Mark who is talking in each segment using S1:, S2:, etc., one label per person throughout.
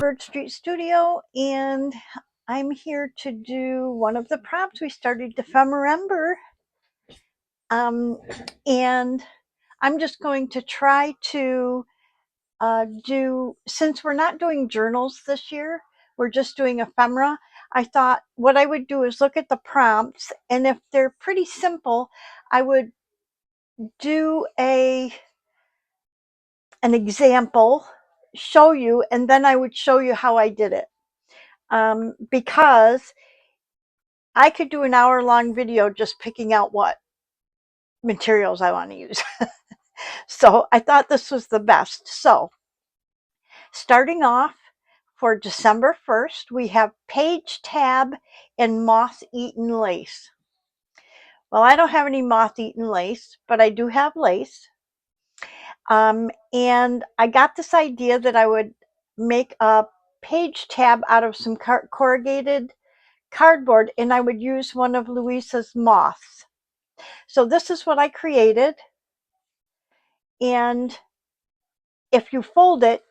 S1: Bird Street Studio, and I'm here to do one of the prompts we started Defemember. And I'm just going to try to since we're not doing journals this year, we're just doing ephemera. I thought what I would do is look at the prompts, and if they're pretty simple, I would do an example, show you, and then I would show you how I did it. Because I could do an hour-long video just picking out what materials I want to use. So I thought this was the best. So starting off for December 1st, we have page tab and moth-eaten lace. Well, I don't have any moth-eaten lace, but I do have lace. And I got this idea that I would make a page tab out of some corrugated cardboard, and I would use one of Louisa's moths. So this is what I created. And if you fold it,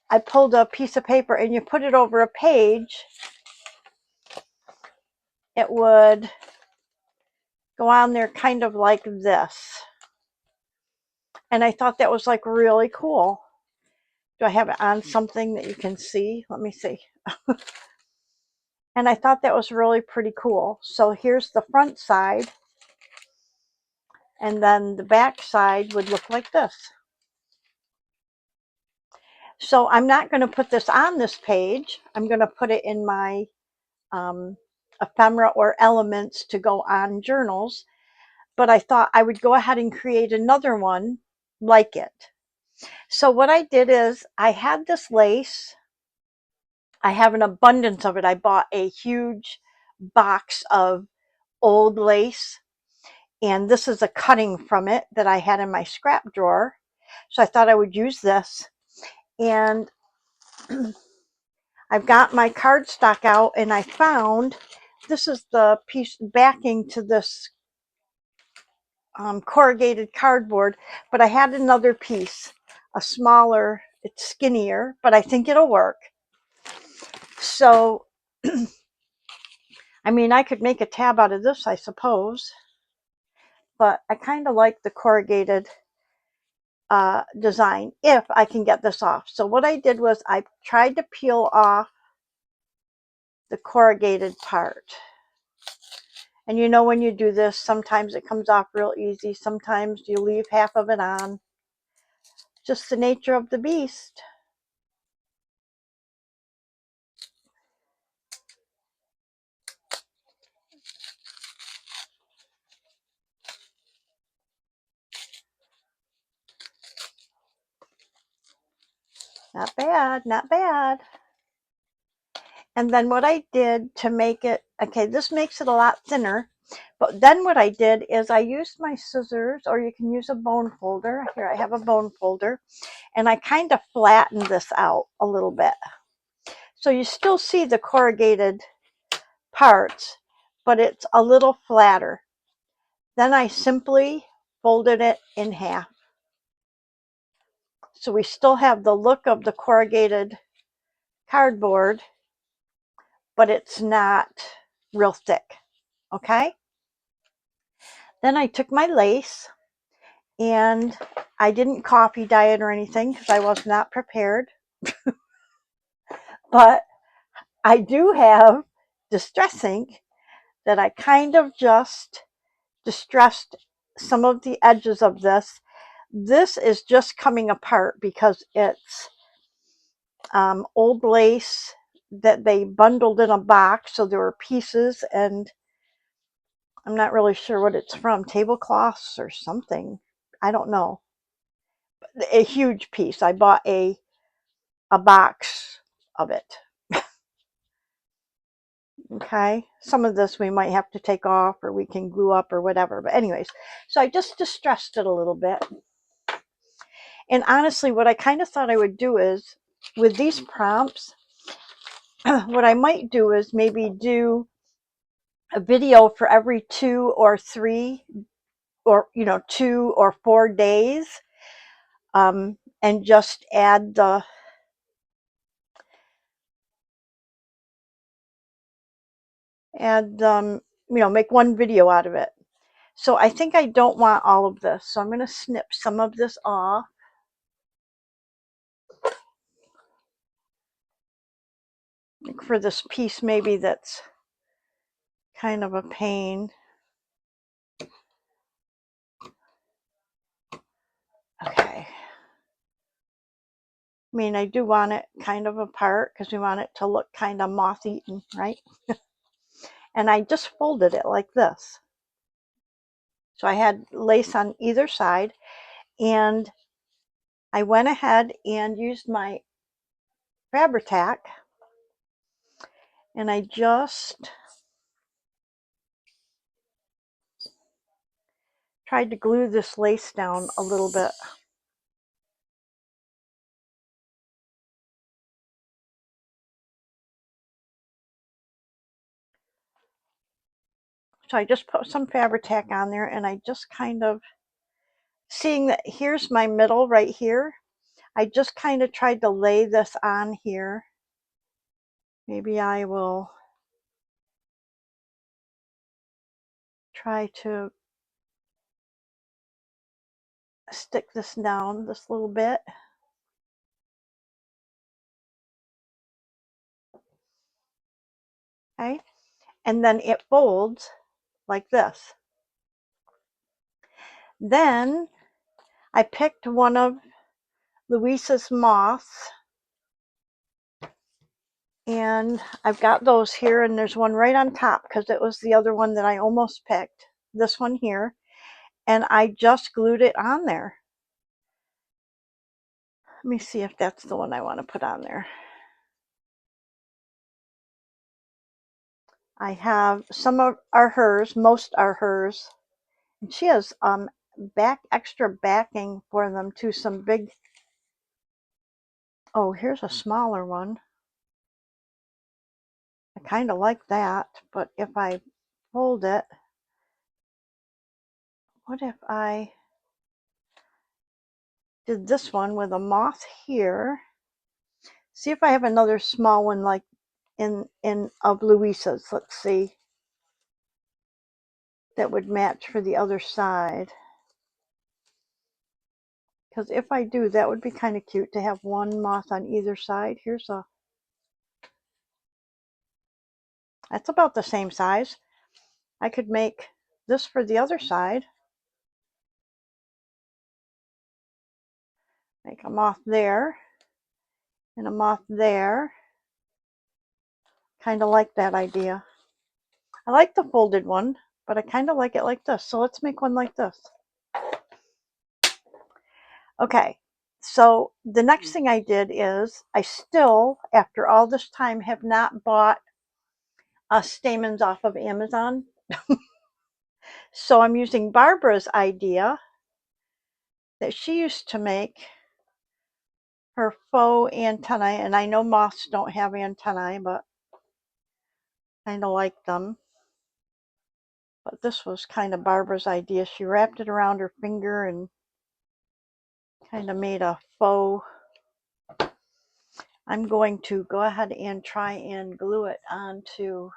S1: I pulled a piece of paper and you put it over a page, it would go on there kind of like this. And I thought that was like really cool. Do I have it on something that you can see? Let me see. And I thought that was really pretty cool. So here's the front side. And then the back side would look like this. So I'm not going to put this on this page. I'm going to put it in my ephemera or elements to go on journals. But I thought I would go ahead and create another one like it. So what I did is I had this lace. I have an abundance of it. I bought a huge box of old lace, and this is a cutting from it that I had in my scrap drawer. So I thought I would use this. And I've got my cardstock out, and I found this is the piece backing to this corrugated cardboard, but I had another piece, a smaller, it's skinnier, but I think it'll work. So, I mean, I could make a tab out of this, I suppose, but I kind of like the corrugated design if I can get this off. So what I did was I tried to peel off the corrugated part. And you know, when you do this, sometimes it comes off real easy. Sometimes you leave half of it on. Just the nature of the beast. Not bad, not bad. And then what I did to make it, okay, this makes it a lot thinner. But then what I did is I used my scissors, or you can use a bone folder. Here I have a bone folder. And I kind of flattened this out a little bit. So you still see the corrugated parts, but it's a little flatter. Then I simply folded it in half. So we still have the look of the corrugated cardboard, but it's not real thick. Okay? Then I took my lace, and I didn't coffee dye it or anything because I was not prepared. But I do have Distress ink that I kind of just distressed some of the edges of this. This is just coming apart because it's old lace that they bundled in a box, so there were pieces, and I'm not really sure what it's from, tablecloths or something. I don't know. A huge piece. I bought a box of it. Okay, some of this we might have to take off, or we can glue up or whatever. But anyways, so I just distressed it a little bit. And honestly, what I kind of thought I would do is, with these prompts, what I might do is maybe do a video for every 2 or 3 or 2 or 4 days, and just add and make one video out of it. So I think I don't want all of this. So I'm going to snip some of this off. Like for this piece maybe that's kind of a pain. Okay. I mean, I do want it kind of apart because we want it to look kind of moth-eaten, right? And I just folded it like this. So I had lace on either side, and I went ahead and used my Fabri-Tac, and I just tried to glue this lace down a little bit. So I just put some Fabri-Tac on there, and I just kind of, seeing that here's my middle right here, I just kind of tried to lay this on here. Maybe I will try to stick this down this little bit. Okay, and then it folds like this. Then I picked one of Louisa's moths, and I've got those here, and there's one right on top because it was the other one that I almost picked, this one here, and I just glued it on there. Let me see if that's the one I want to put on there. I have some are hers, most are hers, and she has extra backing for them too, some big. Oh, here's a smaller one. I kind of like that, but if I fold it, what if I did this one with a moth here? See if I have another small one like in of Louisa's. Let's see. That would match for the other side. Because if I do, that would be kind of cute to have one moth on either side. That's about the same size. I could make this for the other side. Make a moth there and a moth there. Kind of like that idea. I like the folded one, but I kind of like it like this. So let's make one like this. Okay, so the next thing I did is I still, after all this time, have not bought stamens off of Amazon. So I'm using Barbara's idea that she used to make her faux antennae, and I know moths don't have antennae, but kind of like them. But this was kind of Barbara's idea. She wrapped it around her finger and kind of made a faux. I'm going to go ahead and try and glue it onto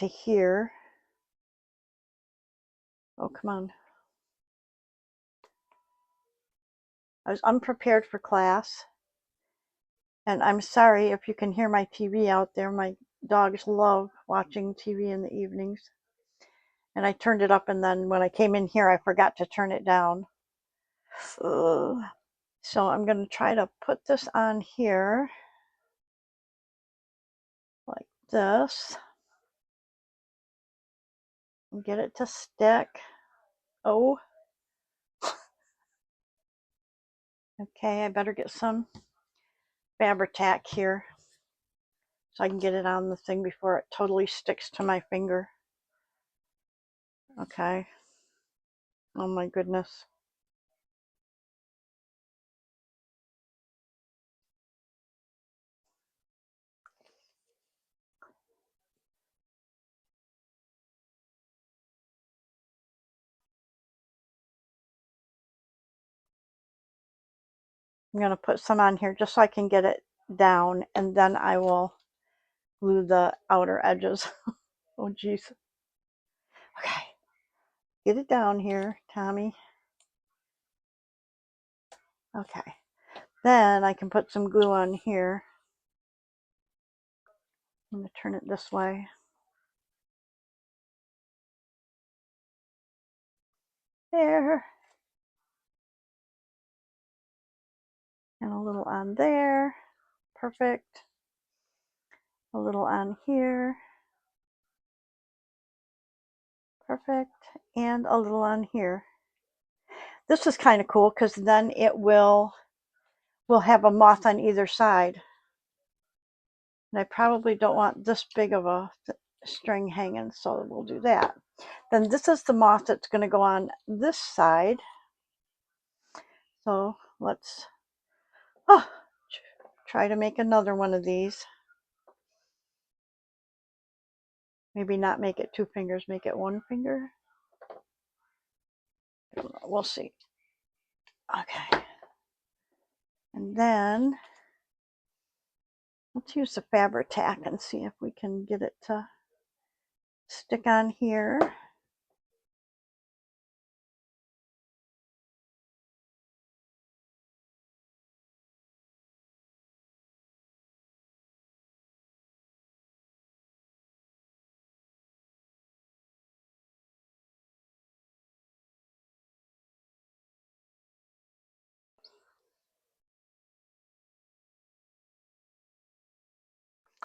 S1: here. Oh, come on. I was unprepared for class, and I'm sorry if you can hear my TV out there. My dogs love watching TV in the evenings, and I turned it up, and then when I came in here, I forgot to turn it down. Ugh. So I'm going to try to put this on here like this and get it to stick. Oh, okay, I better get some Fabri-Tac here so I can get it on the thing before it totally sticks to my finger. Okay. Oh my goodness. I'm going to put some on here just so I can get it down, and then I will glue the outer edges. Oh geez. Okay, get it down here, Tommy. Okay, then I can put some glue on here. I'm going to turn it this way. There. And a little on there. Perfect. A little on here. Perfect. And a little on here. This is kind of cool because then it will have a moth on either side. And I probably don't want this big of a string hanging, so we'll do that. Then this is the moth that's going to go on this side. So let's try to make another one of these. Maybe not make it 2 fingers, make it 1 finger. We'll see. Okay. And then let's use the Fabri-Tac and see if we can get it to stick on here.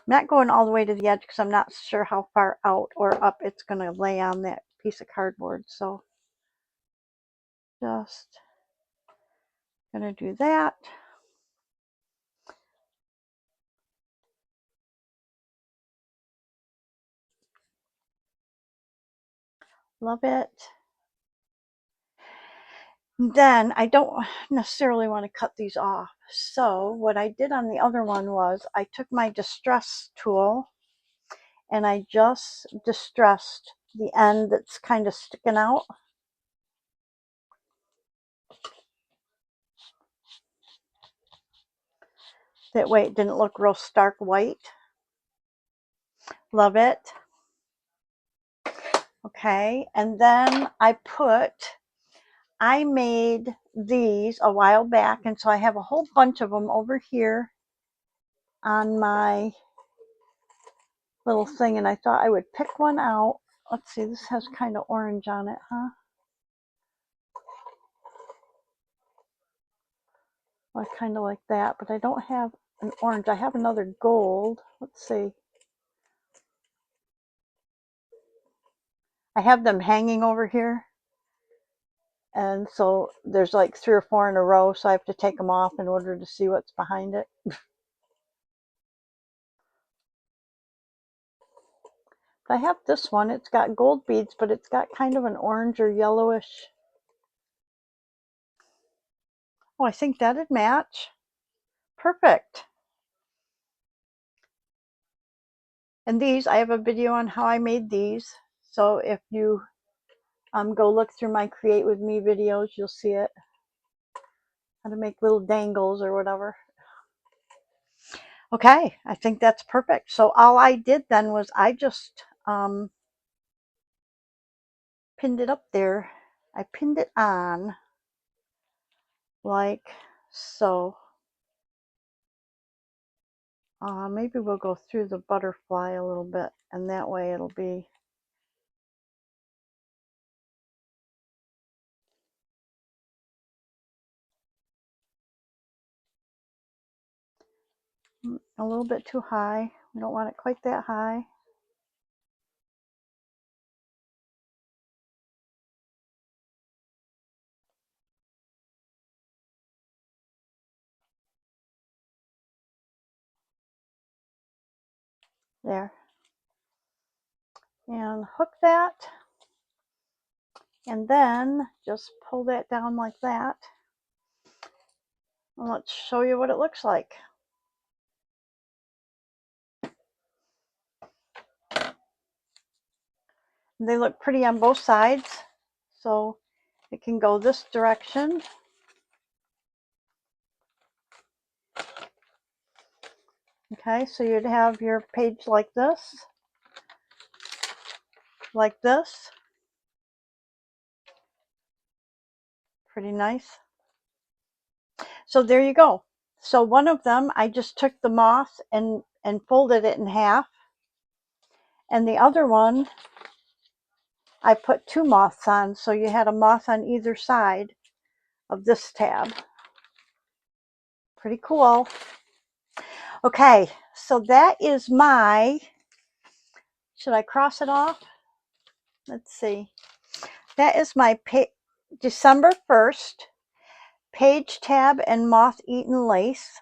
S1: I'm not going all the way to the edge because I'm not sure how far out or up it's going to lay on that piece of cardboard. So just going to do that. Love it. Then I don't necessarily want to cut these off. So what I did on the other one was I took my distress tool and I just distressed the end that's kind of sticking out. That way it didn't look real stark white. Love it. Okay, and then I made these a while back, and so I have a whole bunch of them over here on my little thing, and I thought I would pick one out. Let's see, this has kind of orange on it, huh? I kind of like that, but I don't have an orange. I have another gold. Let's see. I have them hanging over here. And so there's like 3 or 4 in a row, so I have to take them off in order to see what's behind it. I have this one. It's got gold beads, but it's got kind of an orange or yellowish. Oh, I think that'd match. Perfect. And these, I have a video on how I made these. So if you go look through my Create With Me videos, you'll see it. How to make little dangles or whatever. Okay, I think that's perfect. So all I did then was I just pinned it up there. I pinned it on like so. Maybe we'll go through the butterfly a little bit, and that way it'll be a little bit too high. We don't want it quite that high. There. And hook that. And then just pull that down like that. And let's show you what it looks like. They look pretty on both sides. So it can go this direction. Okay, so you'd have your page like this, like this. Pretty nice. So there you go. So one of them, I just took the moth and folded it in half. And the other one, I put two moths on. So you had a moth on either side of this tab. Pretty cool. Okay, so that is my, should I cross it off? Let's see. That is my December 1st page tab and moth eaten lace.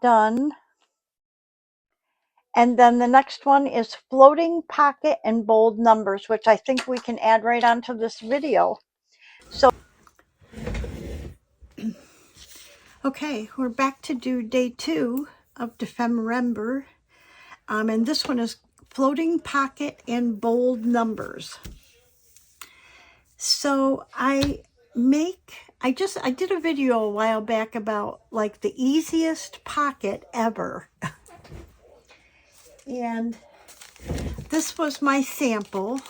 S1: Done. And then the next one is floating pocket and bold numbers, which I think we can add right onto this video. So, okay, we're back to do day 2 of Defemember. And this one is floating pocket and bold numbers. So I did a video a while back about like the easiest pocket ever. And this was my sample,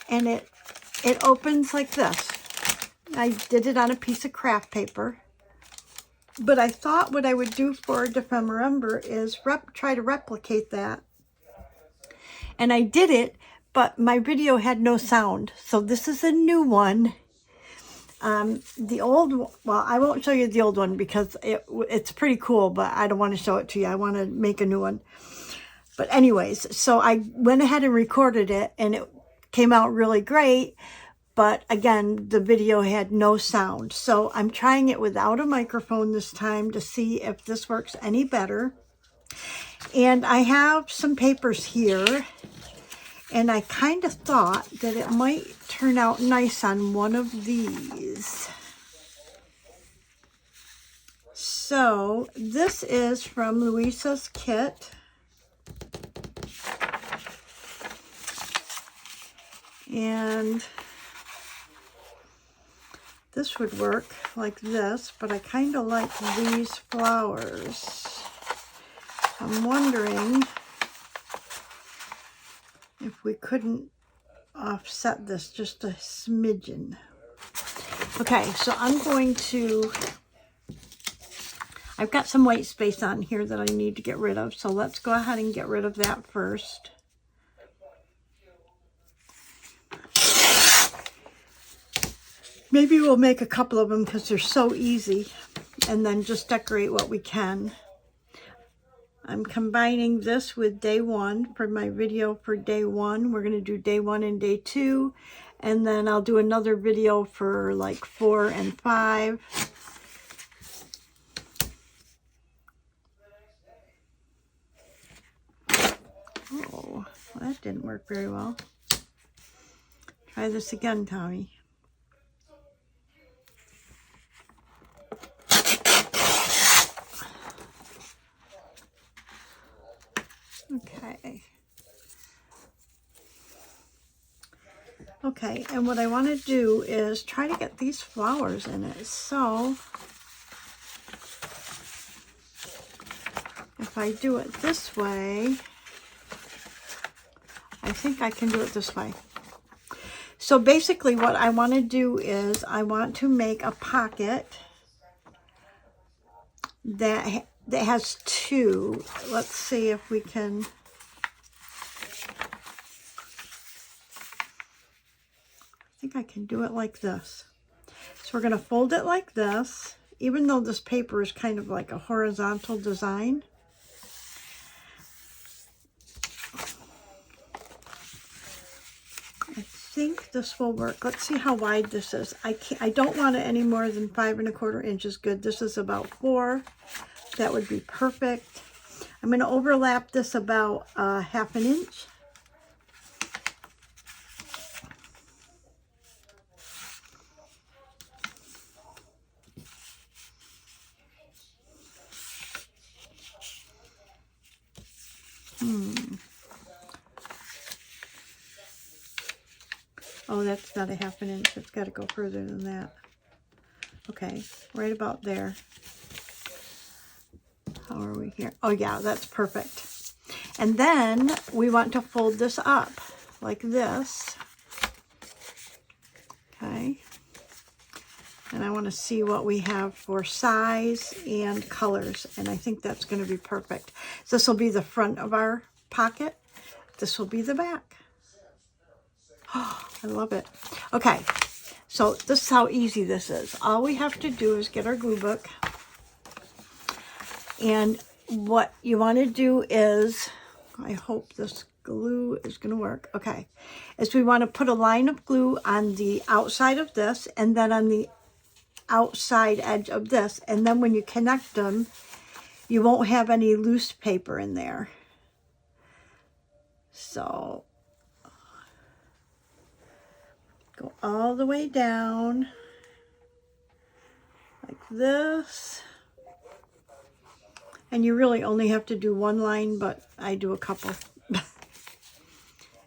S1: and it opens like this. I did it on a piece of craft paper, but I thought what I would do for Defemember is try to replicate that. And I did it, but my video had no sound. So this is a new one. The old, well, I won't show you the old one because it's pretty cool, but I don't want to show it to you. I want to make a new one. But anyways, so I went ahead and recorded it, and it came out really great. But again, the video had no sound. So I'm trying it without a microphone this time to see if this works any better. And I have some papers here, and I kind of thought that it might turn out nice on one of these. So this is from Louisa's kit. And this would work like this, but I kind of like these flowers. I'm wondering if we couldn't offset this just a smidgen. Okay, so I'm going to, I've got some white space on here that I need to get rid of, so let's go ahead and get rid of that first. Maybe we'll make a couple of them because they're so easy, and then just decorate what we can. I'm combining this with day 1 for my video for day 1. We're going to do day 1 and day 2, and then I'll do another video for like 4 and 5. Oh, well, that didn't work very well. Try this again, Tommy. Okay. Okay, and what I want to do is try to get these flowers in it. So if I do it this way, I think I can do it this way. So basically what I want to do is I want to make a pocket that has 2. Let's see if we can. I think I can do it like this. So we're going to fold it like this, even though this paper is kind of like a horizontal design. I think this will work. Let's see how wide this is. I don't want it any more than 5 1/4 inches. Good. This is about 4. That would be perfect. I'm going to overlap this about 1/2 inch. Oh, that's not 1/2 inch. It's got to go further than that. Okay, right about there. How are we here? Oh yeah, that's perfect. And then we want to fold this up like this. Okay. And I want to see what we have for size and colors. And I think that's going to be perfect. So this will be the front of our pocket. This will be the back. Oh, I love it. Okay, so this is how easy this is. All we have to do is get our glue book. And what you want to do is, I hope this glue is going to work. Okay, is we want to put a line of glue on the outside of this and then on the outside edge of this, and then when you connect them you won't have any loose paper in there. So go all the way down like this, and you really only have to do one line, but I do a couple. And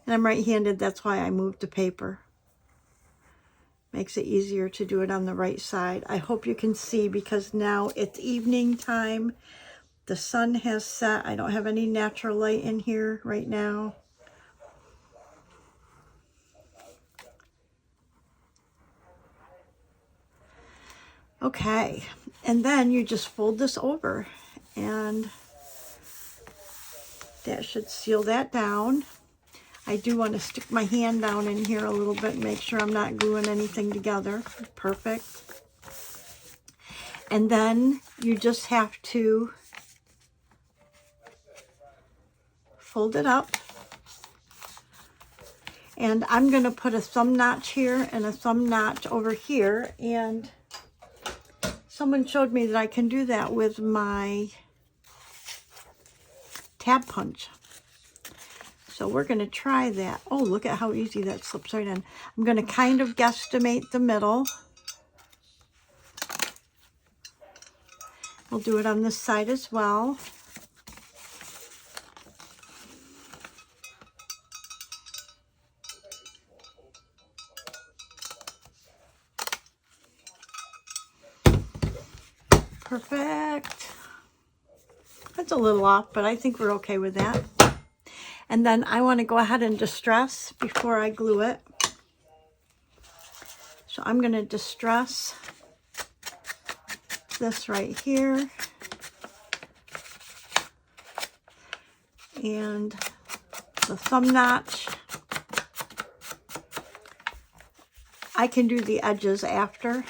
S1: I'm right-handed, that's why I moved the paper. Makes it easier to do it on the right side. I hope you can see because now it's evening time. The sun has set. I don't have any natural light in here right now. Okay, and then you just fold this over and that should seal that down. I do want to stick my hand down in here a little bit and make sure I'm not gluing anything together. Perfect. And then you just have to fold it up. And I'm going to put a thumb notch here and a thumb notch over here. And someone showed me that I can do that with my tab punch. So we're going to try that. Oh, look at how easy that slips right in. I'm going to kind of guesstimate the middle. We'll do it on this side as well. Perfect. That's a little off, but I think we're okay with that. And then I want to go ahead and distress before I glue it. So I'm going to distress this right here. And the thumb notch. I can do the edges after,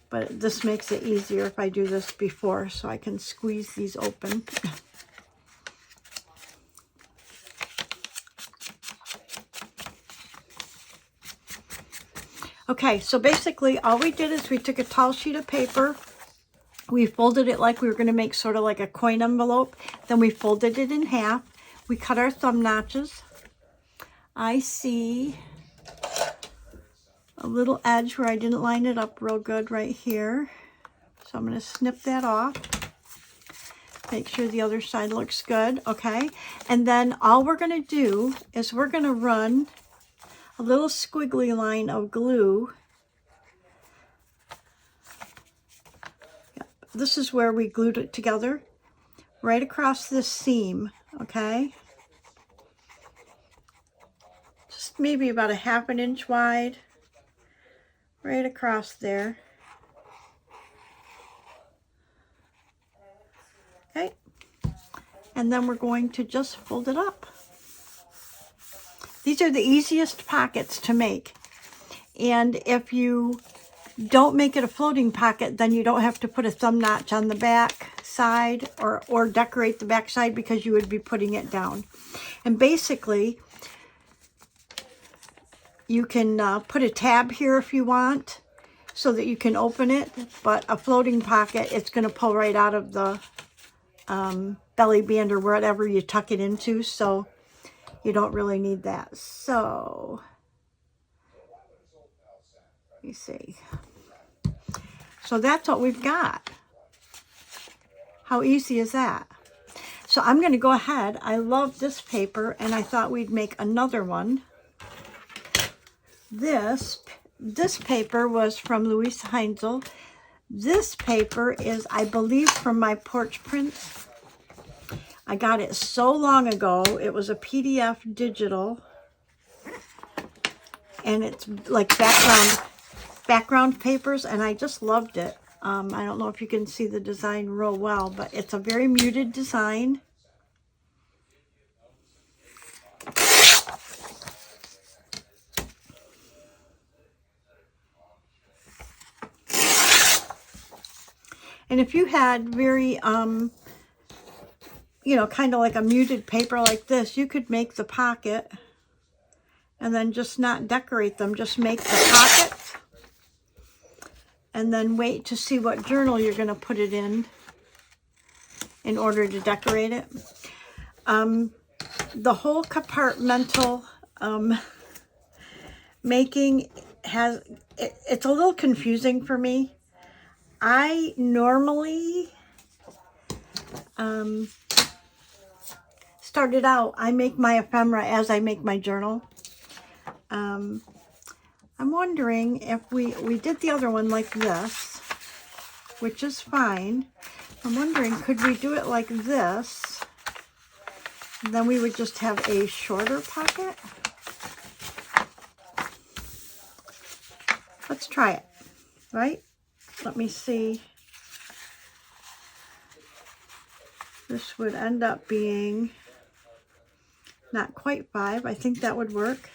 S1: but this makes it easier if I do this before, so I can squeeze these open. Okay, so basically all we did is we took a tall sheet of paper, we folded it like we were going to make sort of like a coin envelope, then we folded it in half, we cut our thumb notches. I see a little edge where I didn't line it up real good right here, so I'm going to snip that off. Make sure the other side looks good, okay? And then all we're going to do is we're going to run a little squiggly line of glue. Yep. This is where we glued it together, right across this seam, okay? Just maybe about a ½ an inch wide, right across there. Okay, and then we're going to just fold it up. These are the easiest pockets to make. And if you don't make it a floating pocket, then you don't have to put a thumb notch on the back side or decorate the back side because you would be putting it down. And basically, you can put a tab here if you want so that you can open it. But a floating pocket, it's going to pull right out of the belly band or wherever you tuck it into. So you don't really need that. So, let me see. So that's what we've got. How easy is that? So I'm going to go ahead. I love this paper, and I thought we'd make another one. This this paper was from Louise Heinzel. This paper is, I believe, from my Porch Prints. I got it so long ago. It was a PDF digital. And it's like background papers, and I just loved it. I don't know if you can see the design real well, but it's a very muted design. And if you had very, you know, kind of like a muted paper like this, you could make the pocket and then just not decorate them. Just make the pockets and then wait to see what journal you're going to put it in order to decorate it. The whole compartmental making it's a little confusing for me. I normally started out, I make my ephemera as I make my journal. I'm wondering if we did the other one like this, which is fine. I'm wondering, could we do it like this? And then we would just have a shorter pocket. Let's try it, right? Let me see. This would end up being not quite 5. I think that would work.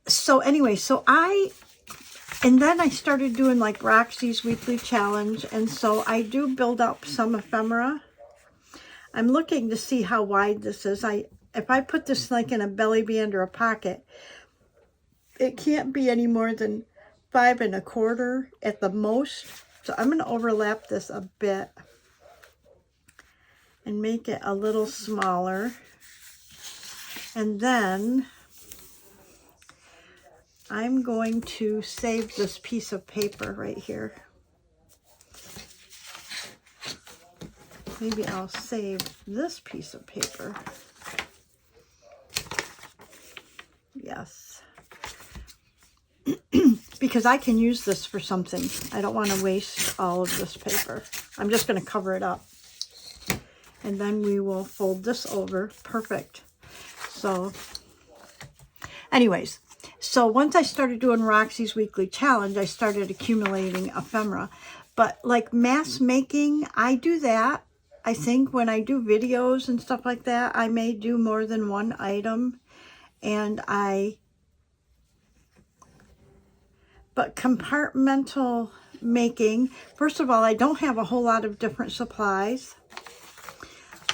S1: So anyway, and then I started doing like Roxy's weekly challenge, and so I do build up some ephemera. I'm looking to see how wide this is. If I put this like in a belly band or a pocket, it can't be any more than 5 1/4 at the most. So I'm going to overlap this a bit and make it a little smaller. And then I'm going to save this piece of paper right here. Maybe I'll save this piece of paper. Yes. Because I can use this for something. I don't want to waste all of this paper. I'm just going to cover it up. And then we will fold this over. Perfect. So, anyways, so once I started doing Roxy's weekly challenge, I started accumulating ephemera. But like mass making, I do that. I think when I do videos and stuff like that, I may do more than one item. But compartmental making, first of all, I don't have a whole lot of different supplies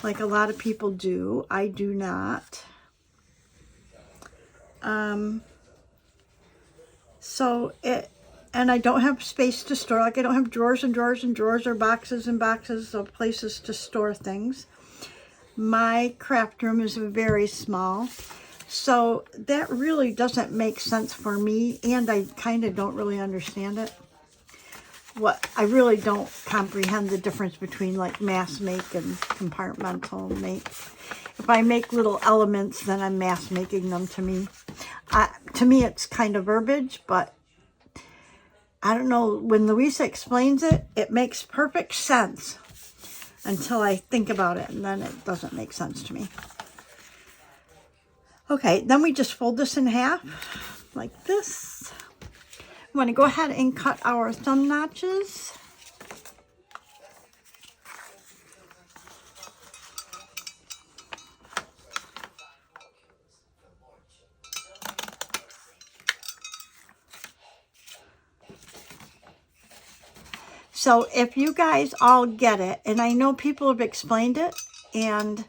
S1: like a lot of people do. I do not. And I don't have space to store, like I don't have drawers and drawers and drawers or boxes and boxes of places to store things. My craft room is very small. So that really doesn't make sense for me, and I kind of don't really understand it. I really don't comprehend the difference between like mass make and compartmental make. If I make little elements, then I'm mass making them to me. To me, it's kind of verbiage, but I don't know. When Louisa explains it, it makes perfect sense until I think about it, and then it doesn't make sense to me. Okay, then we just fold this in half like this. I'm going to go ahead and cut our thumb notches. So if you guys all get it, and I know people have explained it, and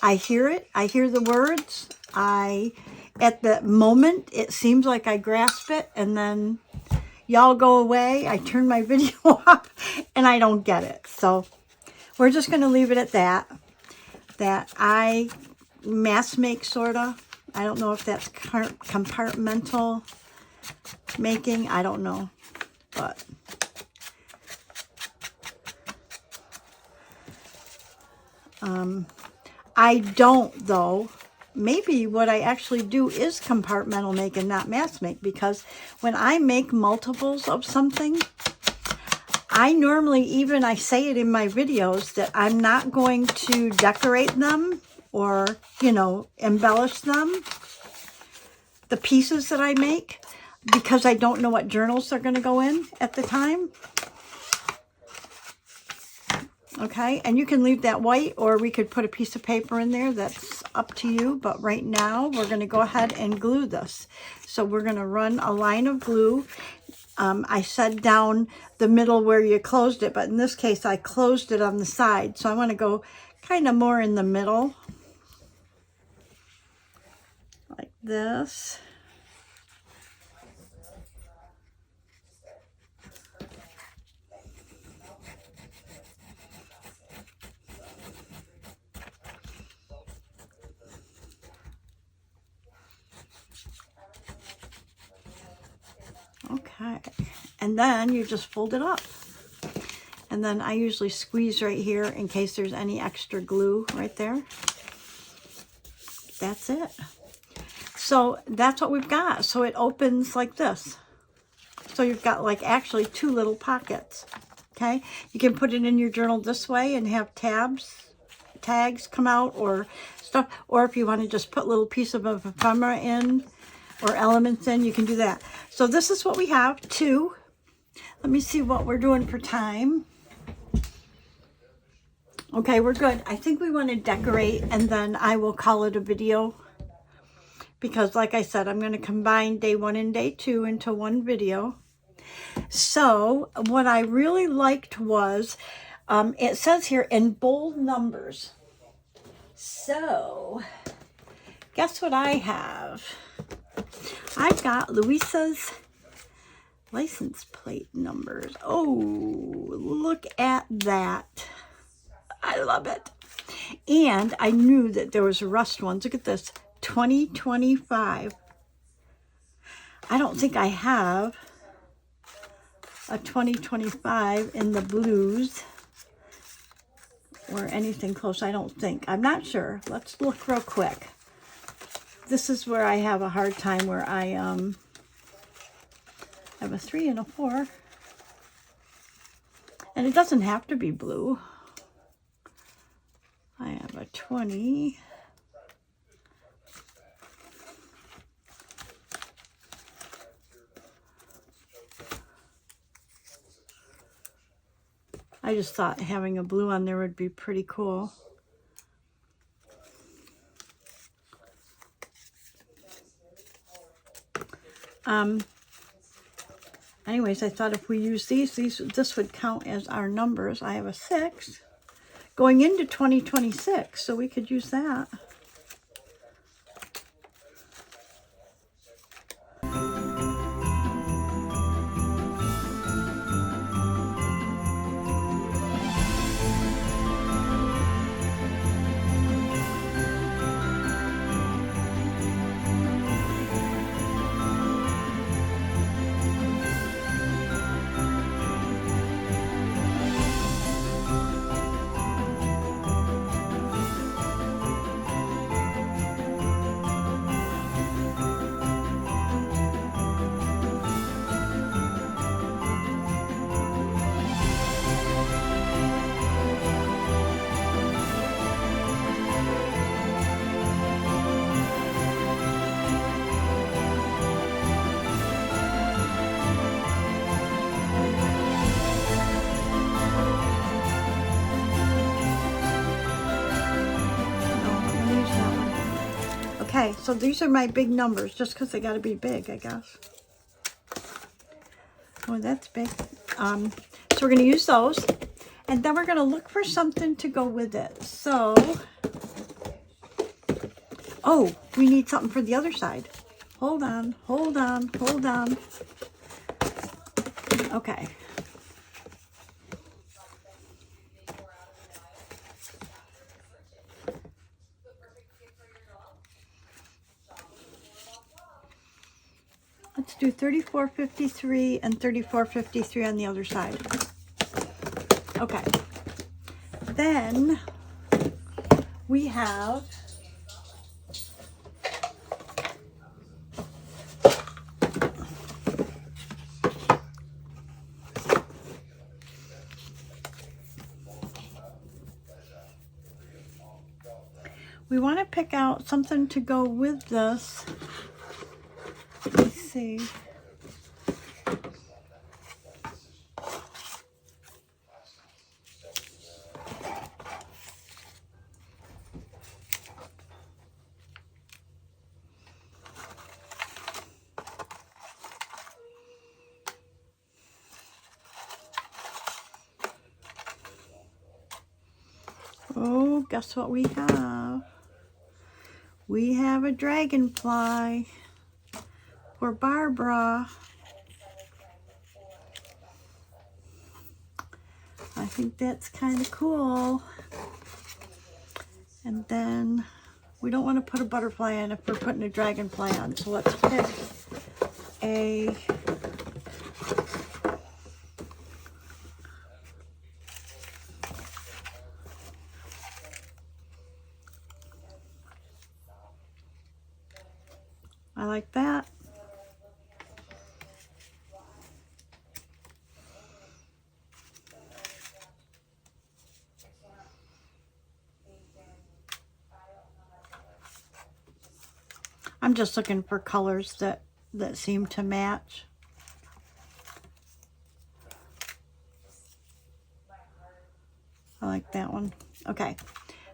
S1: I hear it, I hear the words, at the moment, it seems like I grasp it, and then y'all go away, I turn my video off, and I don't get it. So we're just going to leave it at that I mass make, sort of. I don't know if that's compartmental making, I don't know, but I don't though. Maybe what I actually do is compartmental make and not mass make, because when I make multiples of something, I normally, even I say it in my videos, that I'm not going to decorate them or, you know, embellish them, the pieces that I make, because I don't know what journals they're going to go in at the time. Okay, and you can leave that white, or we could put a piece of paper in there. That's up to you. But right now, we're going to go ahead and glue this. So we're going to run a line of glue. I said down the middle where you closed it, but in this case, I closed it on the side. So I want to go kind of more in the middle, like this. Okay, and then you just fold it up. And then I usually squeeze right here in case there's any extra glue right there. That's it. So that's what we've got. So it opens like this. So you've got like actually 2 little pockets. Okay, you can put it in your journal this way and have tags come out or stuff. Or if you want to just put little piece of ephemera in, or elements in, you can do that. So this is what we have, 2. Let me see what we're doing for time. Okay, we're good. I think we want to decorate, and then I will call it a video, because like I said, I'm going to combine day 1 and day 2 into one video. So what I really liked was, it says here in bold numbers. So guess what I have? I've got Louisa's license plate numbers. Oh, look at that. I love it. And I knew that there was rust ones. Look at this, 2025. I don't think I have a 2025 in the blues or anything close. I don't think. I'm not sure. Let's look real quick. This is where I have a hard time, where I have a 3 and a 4. And it doesn't have to be blue. I have a 20. I just thought having a blue on there would be pretty cool. Anyways, I thought if we use this would count as our numbers. I have a 6 going into 2026, so we could use that. Okay, so these are my big numbers, just because they got to be big, I guess. Oh, that's big. So we're going to use those, and then we're going to look for something to go with it. So, oh, we need something for the other side. Hold on, hold on, hold on. Okay. Let's do 3453 and 3453 on the other side. Okay. Then we have we want to pick out something to go with this. Let's see. Oh, guess what we have? We have a dragonfly for Barbara. I think that's kind of cool. And then we don't want to put a butterfly on if we're putting a dragonfly on. So let's pick a I like that. I'm just looking for colors that seem to match. I like that one. Okay,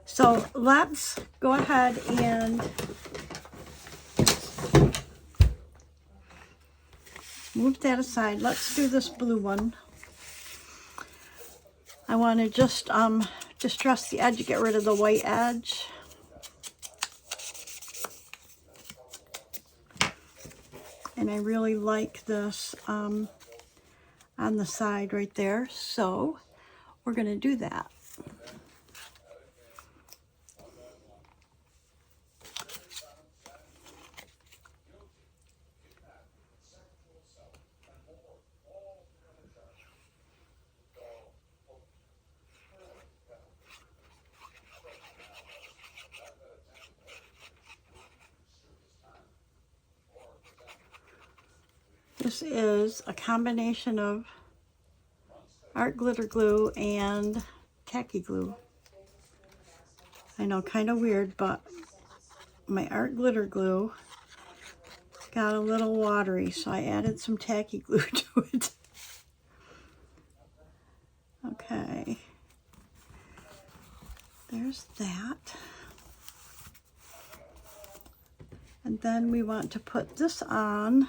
S1: so let's go ahead and move that aside. Let's do this blue one. I want to just distress the edge, get rid of the white edge. And I really like this on the side right there. So we're going to do that. This is a combination of art glitter glue and tacky glue. I know, kind of weird, but my art glitter glue got a little watery, so I added some tacky glue to it. Okay, there's that. And then we want to put this on.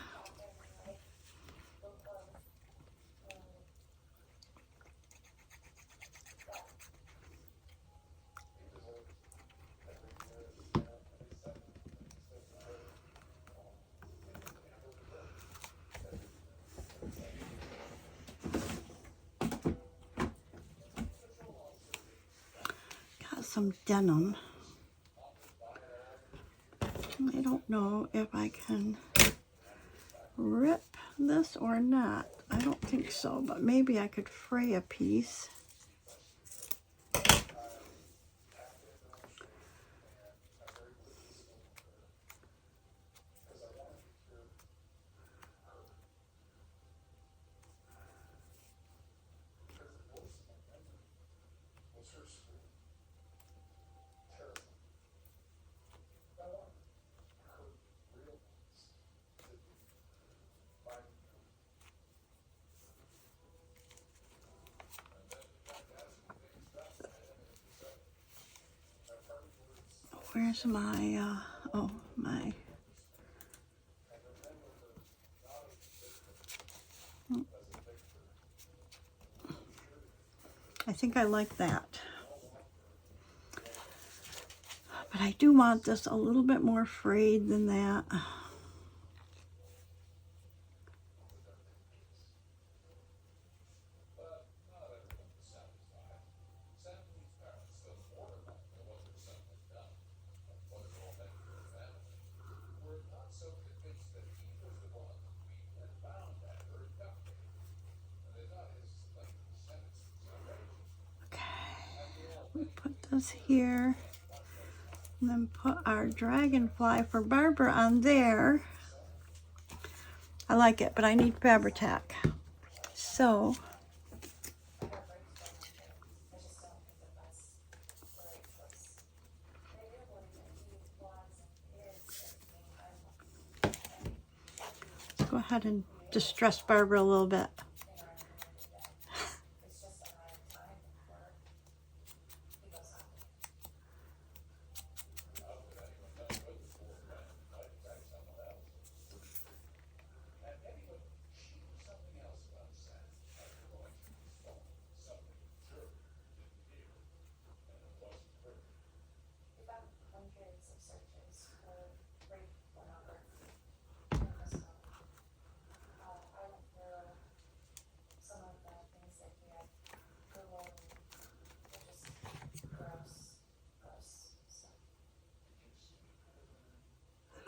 S1: Got some denim. I don't know if I can rip this or not. I don't think so, but maybe I could fray a piece. Where's my, oh, my, I think I like that. But I do want this a little bit more frayed than that. Okay, we put this here. And then put our dragonfly for Barbara on there. I like it, but I need Fabri-Tac. So let's go ahead and distress Barbara a little bit.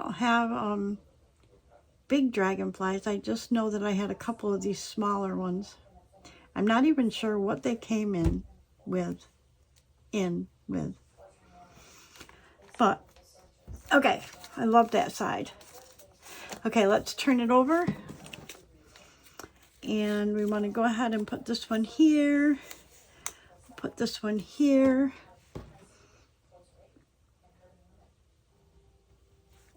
S1: I don't have big dragonflies. I just know that I had a couple of these smaller ones. I'm not even sure what they came in with. But, okay, I love that side. Okay, let's turn it over. And we want to go ahead and put this one here. Put this one here.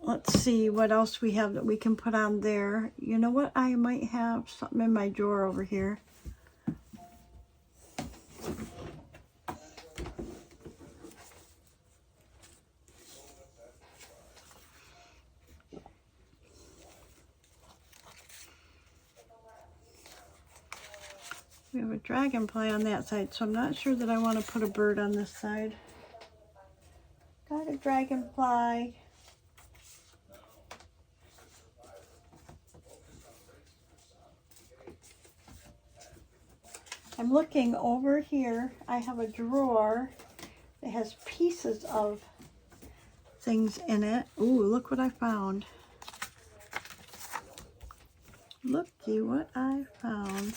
S1: Let's see what else we have that we can put on there. You know what? I might have something in my drawer over here. We have a dragonfly on that side, so I'm not sure that I want to put a bird on this side. Got a dragonfly. I'm looking over here. I have a drawer that has pieces of things in it. Ooh, look what I found. Looky what I found.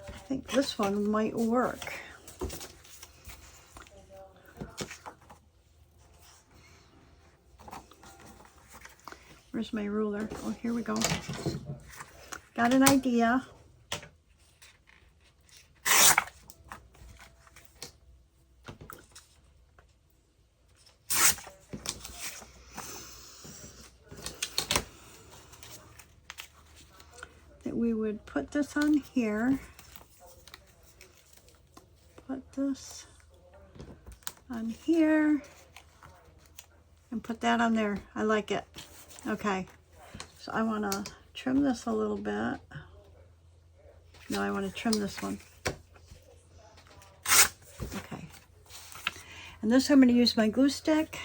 S1: I think this one might work. Where's my ruler? Oh, here we go. Got an idea. That we would put this on here. Put this on here. And put that on there. I like it. Okay, so I want to trim this a little bit. No, I want to trim this one. Okay. And this I'm going to use my glue stick.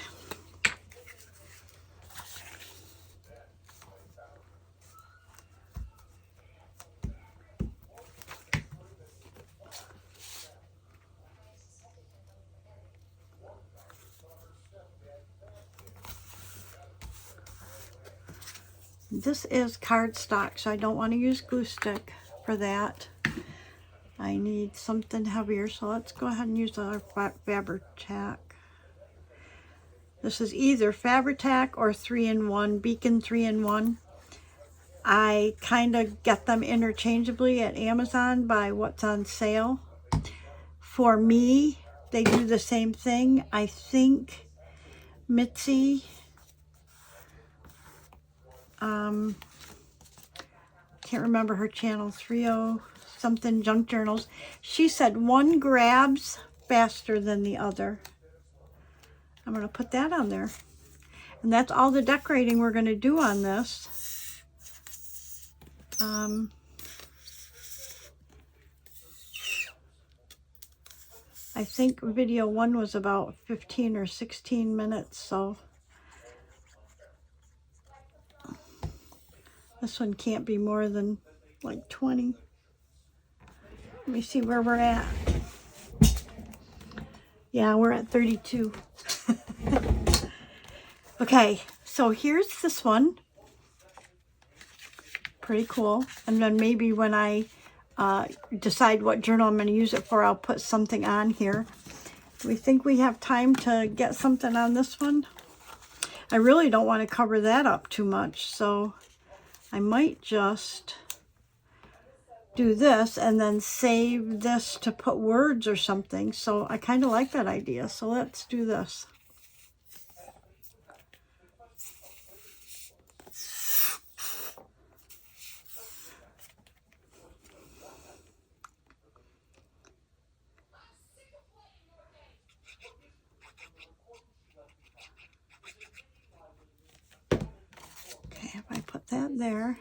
S1: This is cardstock, so I don't want to use glue stick for that. I need something heavier, so let's go ahead and use our Fabri-Tac. This is either Fabri-Tac or 3-in-1, Beacon 3-in-1. I kind of get them interchangeably at Amazon by what's on sale. For me, they do the same thing. I think Mitzi, can't remember her channel, 30 something Junk Journals. She said one grabs faster than the other. I'm going to put that on there. And that's all the decorating we're going to do on this. I think video 1 was about 15 or 16 minutes, so this one can't be more than like 20. Let me see where we're at. Yeah, we're at 32. Okay, so here's this one. Pretty cool. And then maybe when I decide what journal I'm going to use it for, I'll put something on here. Do we think we have time to get something on this one? I really don't want to cover that up too much, so I might just do this and then save this to put words or something. So I kind of like that idea. So let's do this. Okay, if I put that there,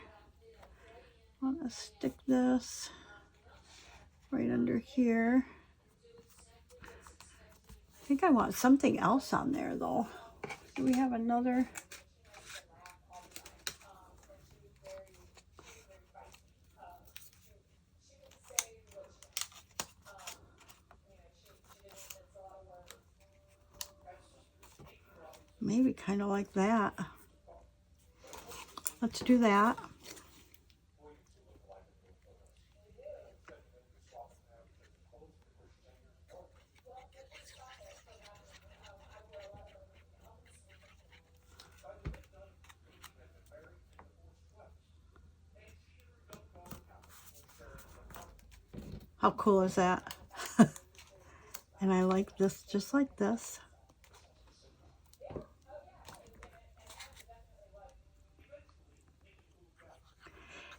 S1: I want to stick this right under here. I think I want something else on there though. Do we have another? Maybe kind of like that. Let's do that. How cool is that? And I like this just like this.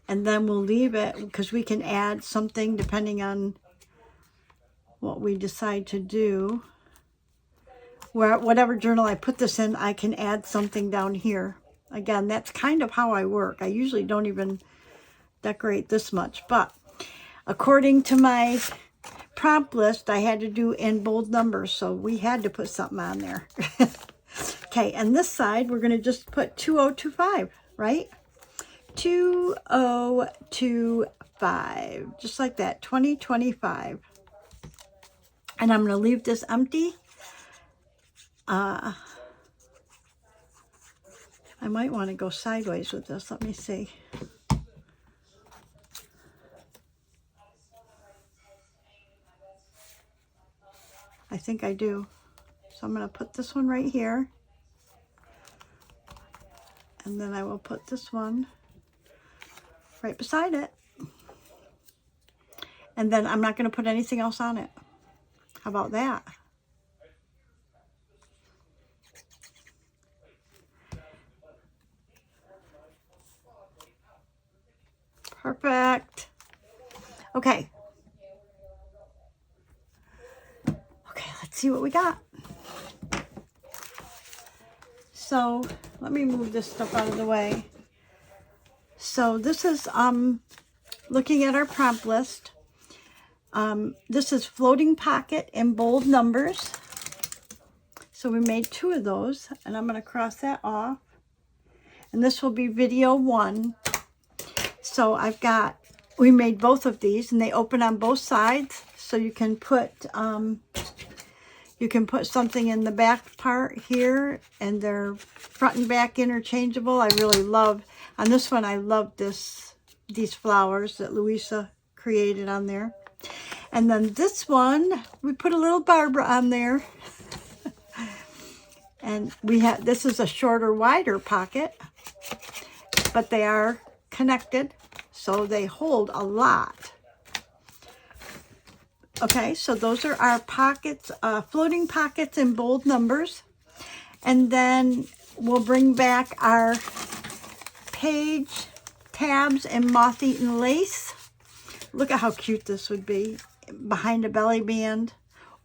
S1: And then we'll leave it because we can add something depending on what we decide to do. Whatever journal I put this in, I can add something down here. Again, that's kind of how I work. I usually don't even decorate this much, but according to my prompt list, I had to do in bold numbers, so we had to put something on there. Okay, and this side, we're going to just put 2025, right? 2025, just like that, 2025. And I'm going to leave this empty. I might want to go sideways with this. Let me see. I think I do. So I'm going to put this one right here. And then I will put this one right beside it. And then I'm not going to put anything else on it. How about that? Perfect. Okay. Okay, let's see what we got. So let me move this stuff out of the way. So this is looking at our prompt list. This is floating pocket in bold numbers. So we made 2 of those, and I'm going to cross that off. And this will be video 1. So we made both of these, and they open on both sides. So you can put something in the back part here, and they're front and back interchangeable. I really love, on this one, I love these flowers that Louisa created on there. And then this one, we put a little Barbara on there. And this is a shorter, wider pocket, but they are connected, so they hold a lot. Okay, so those are our pockets, floating pockets in bold numbers. And then we'll bring back our page tabs in moth-eaten lace. Look at how cute this would be behind a belly band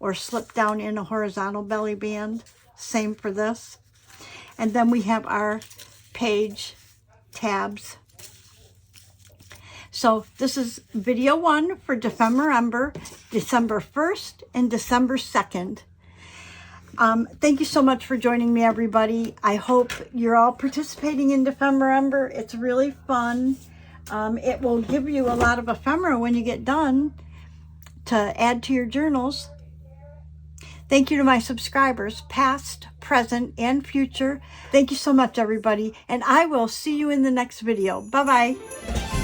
S1: or slip down in a horizontal belly band. Same for this. And then we have our page tabs. So this is video 1 for Defember, December 1st and December 2nd. Thank you so much for joining me, everybody. I hope you're all participating in Defember. It's really fun. It will give you a lot of ephemera when you get done to add to your journals. Thank you to my subscribers, past, present, present, and future. Thank you so much, everybody, and I will see you in the next video. Bye-bye.